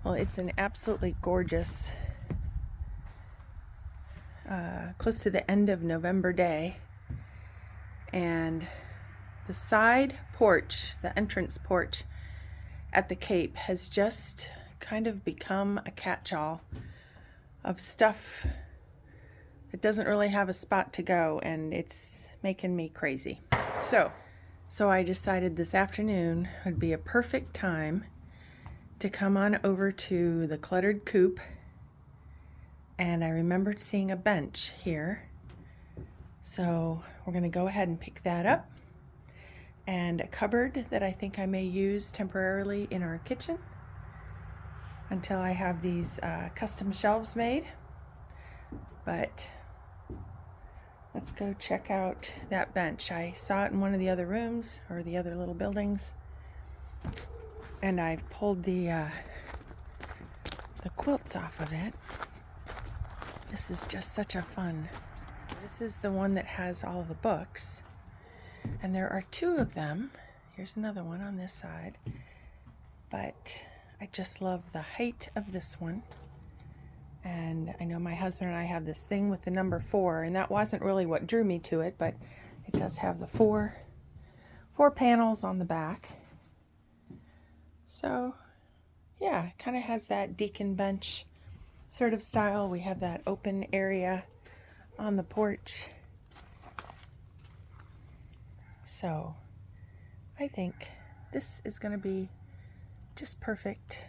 Well, it's an absolutely gorgeous, close to the end of November day, and the side porch, the entrance porch at the Cape, has just kind of become a catch-all of stuff that doesn't really have a spot to go, and it's making me crazy. So I decided this afternoon would be a perfect time to come on over to the cluttered coop, and I remembered seeing a bench here, so we're going to go ahead and pick that up, and a cupboard that I think I may use temporarily in our kitchen until I have these custom shelves made. But let's go check out that bench. I saw it in one of the other rooms or the other little buildings, and I've pulled the quilts off of it. This is just such a fun. This is the one that has all of the books, and there are two of them. Here's another one on this side, but I just love the height of this one. And I know my husband and I have this thing with the number 4, and that wasn't really what drew me to it, but it does have the four panels on the back. So yeah, it kind of has that deacon bench sort of style. We have that open area on the porch. So I think this is going to be just perfect,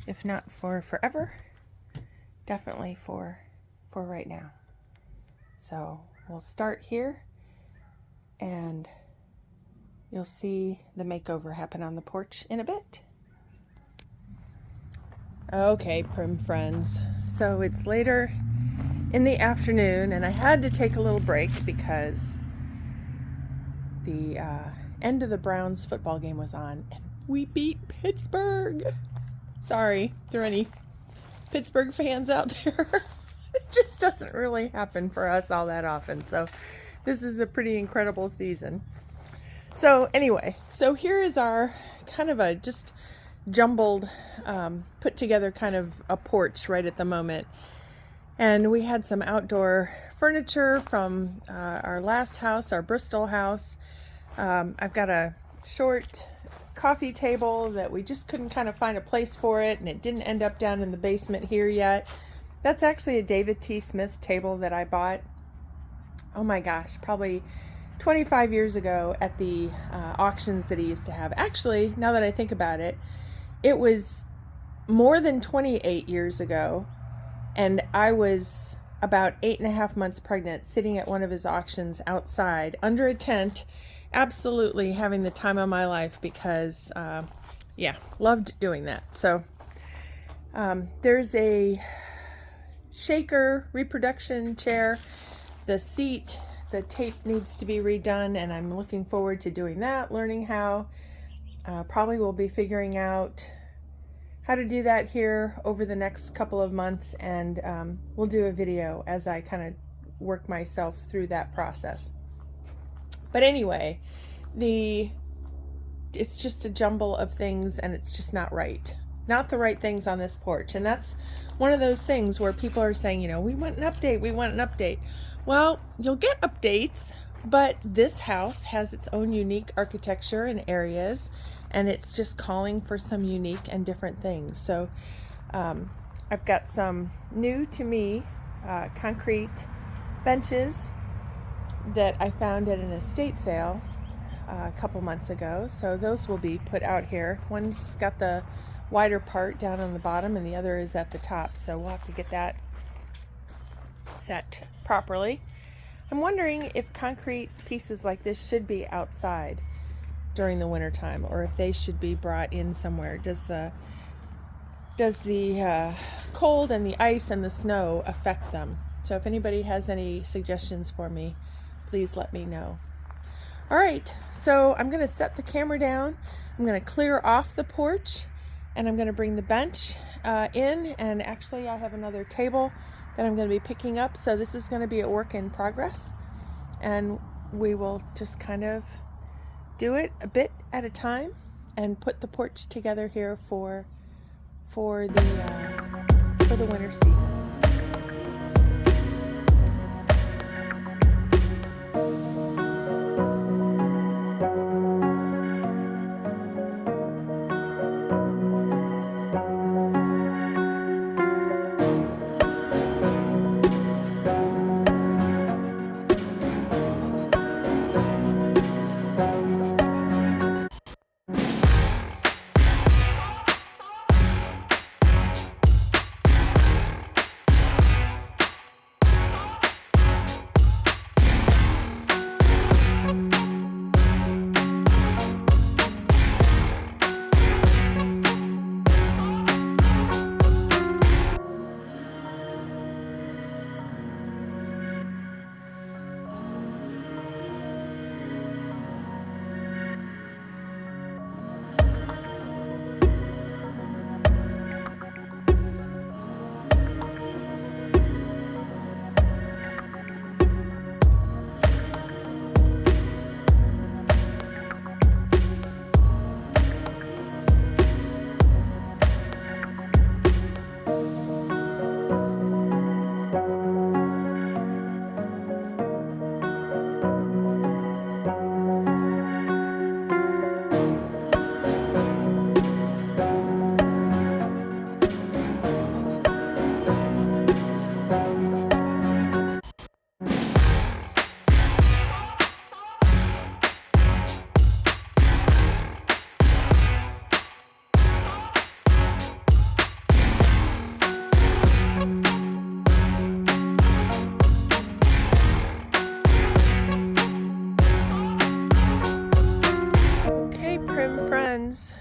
if not for forever, definitely for right now. So we'll start here, and you'll see the makeover happen on the porch in a bit. Okay, Prim friends, so it's later in the afternoon, and I had to take a little break because the end of the Browns football game was on, and we beat Pittsburgh. Sorry if there are any Pittsburgh fans out there. It just doesn't really happen for us all that often, so this is a pretty incredible season. So anyway, so here is our kind of a just jumbled, put together kind of a porch right at the moment. And we had some outdoor furniture from our last house, our Bristol house. I've got a short coffee table that we just couldn't kind of find a place for it, and it didn't end up down in the basement here yet. That's actually a David T. Smith table that I bought, oh my gosh, probably 25 years ago at the auctions that he used to have. Actually, now that I think about it, it was more than 28 years ago, and I was about 8.5 months pregnant, sitting at one of his auctions outside under a tent, absolutely having the time of my life because, yeah, loved doing that. So there's a shaker reproduction chair. The seat, the tape needs to be redone, and I'm looking forward to doing that, learning how. Probably will be figuring out how to do that here over the next couple of months, and we'll do a video as I kind of work myself through that process. But anyway, it's just a jumble of things, and it's just not right. Not the right things on this porch. And that's one of those things where people are saying, we want an update. Well, you'll get updates, but this house has its own unique architecture and areas, and it's just calling for some unique and different things. So I've got some new to me concrete benches that I found at an estate sale a couple months ago. So those will be put out here. One's got the wider part down on the bottom, and the other is at the top. So we'll have to get that set properly. I'm wondering if concrete pieces like this should be outside during the wintertime, or if they should be brought in somewhere. Does the cold and the ice and the snow affect them? So if anybody has any suggestions for me, please let me know. All right, so I'm going to set the camera down. I'm going to clear off the porch, and I'm going to bring the bench in. And actually, I have another table that I'm going to be picking up. So this is going to be a work in progress, and we will just kind of do it a bit at a time and put the porch together here for for the winter season.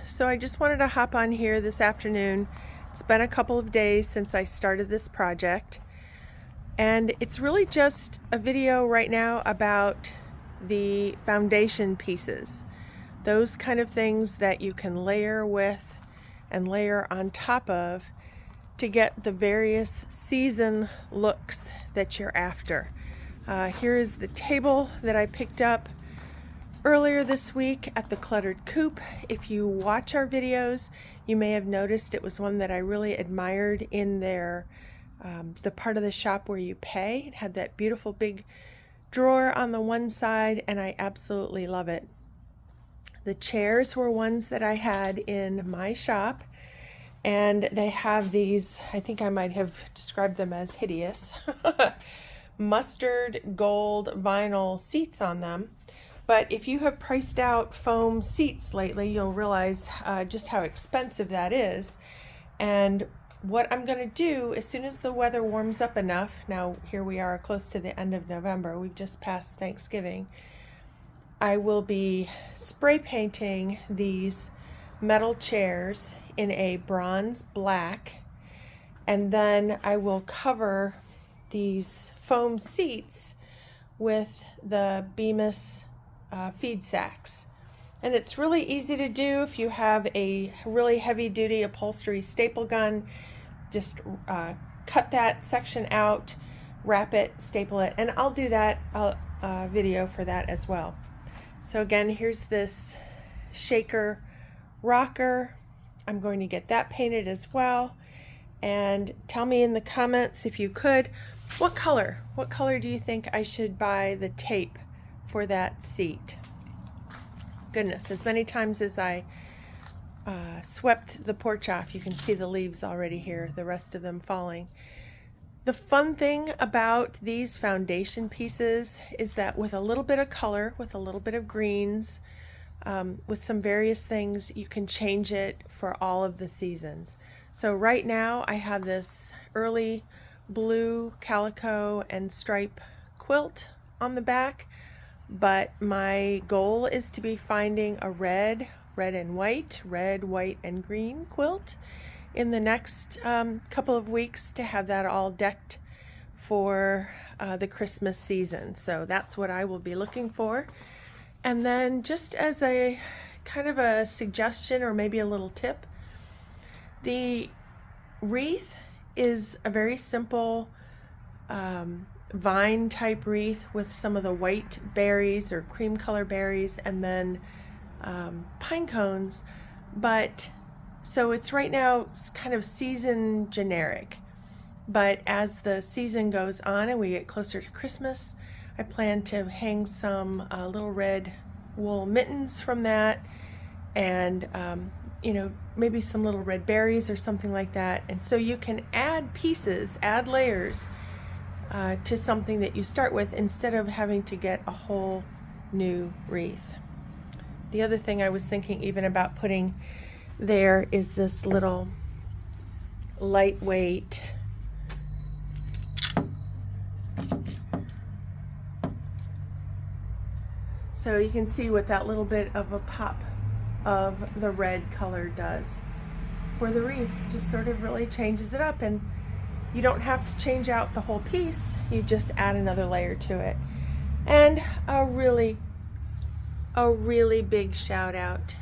So I just wanted to hop on here this afternoon. It's been a couple of days since I started this project, and it's really just a video right now about the foundation pieces, those kind of things that you can layer with and layer on top of to get the various season looks that you're after. Here is the table that I picked up earlier this week at the Cluttered Coop. If you watch our videos, you may have noticed it was one that I really admired in their the part of the shop where you pay. It had that beautiful big drawer on the one side, and I absolutely love it. The chairs were ones that I had in my shop, and they have these, I think I might have described them as hideous, mustard gold vinyl seats on them. But if you have priced out foam seats lately, you'll realize just how expensive that is. And what I'm going to do, as soon as the weather warms up enough, now here we are close to the end of November, we've just passed Thanksgiving, I will be spray painting these metal chairs in a bronze black, and then I will cover these foam seats with the Bemis feed sacks. And it's really easy to do if you have a really heavy duty upholstery staple gun. Just cut that section out, wrap it, staple it, and I'll do that video for that as well. So again, here's this shaker rocker. I'm going to get that painted as well. And tell me in the comments, if you could, what color do you think I should buy the tape for that seat? Goodness, as many times as I swept the porch off, you can see the leaves already here, the rest of them falling. The fun thing about these foundation pieces is that with a little bit of color, with a little bit of greens, with some various things, you can change it for all of the seasons. So right now I have this early blue calico and stripe quilt on the back, but my goal is to be finding a red and white, red, white, and green quilt in the next couple of weeks to have that all decked for the Christmas season. So that's what I will be looking for. And then just as a kind of a suggestion or maybe a little tip, the wreath is a very simple vine type wreath with some of the white berries or cream color berries and then pine cones, but So it's right now kind of season generic. But as the season goes on and we get closer to Christmas, I plan to hang some little red wool mittens from that, and maybe some little red berries or something like that. And so you can add pieces, add layers to something that you start with instead of having to get a whole new wreath. The other thing I was thinking even about putting there is this little lightweight so you can see what that little bit of a pop of the red color does for the wreath. It just sort of really changes it up, and you don't have to change out the whole piece, you just add another layer to it. And a really big shout out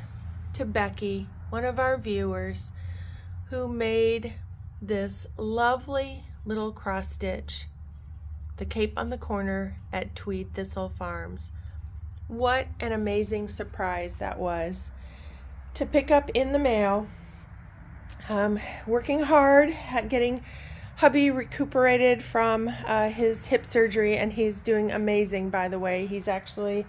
to Becky, one of our viewers, who made this lovely little cross stitch, the cape on the corner at Tweedthistle Farms. What an amazing surprise that was to pick up in the mail. Working hard at getting hubby recuperated from his hip surgery, and he's doing amazing, by the way. He's actually,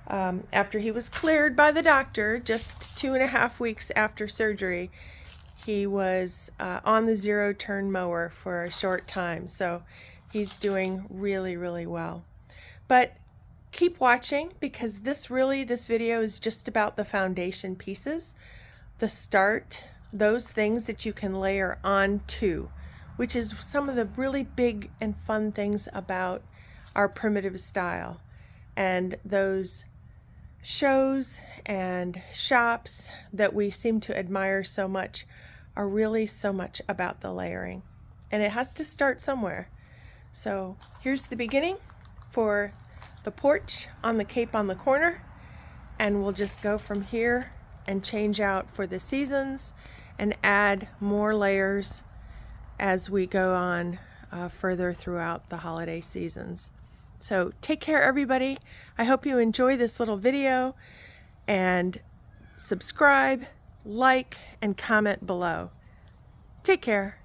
after he was cleared by the doctor, just 2.5 weeks after surgery, he was on the zero-turn mower for a short time. So he's doing really, really well. But keep watching, because this video is just about the foundation pieces, the start, those things that you can layer onto, which is some of the really big and fun things about our primitive style. And those shows and shops that we seem to admire so much are really so much about the layering. And it has to start somewhere. So here's the beginning for the porch on the cape on the corner, and we'll just go from here and change out for the seasons and add more layers as we go on further throughout the holiday seasons. So take care, everybody. I hope you enjoy this little video, and subscribe, like, and comment below. Take care.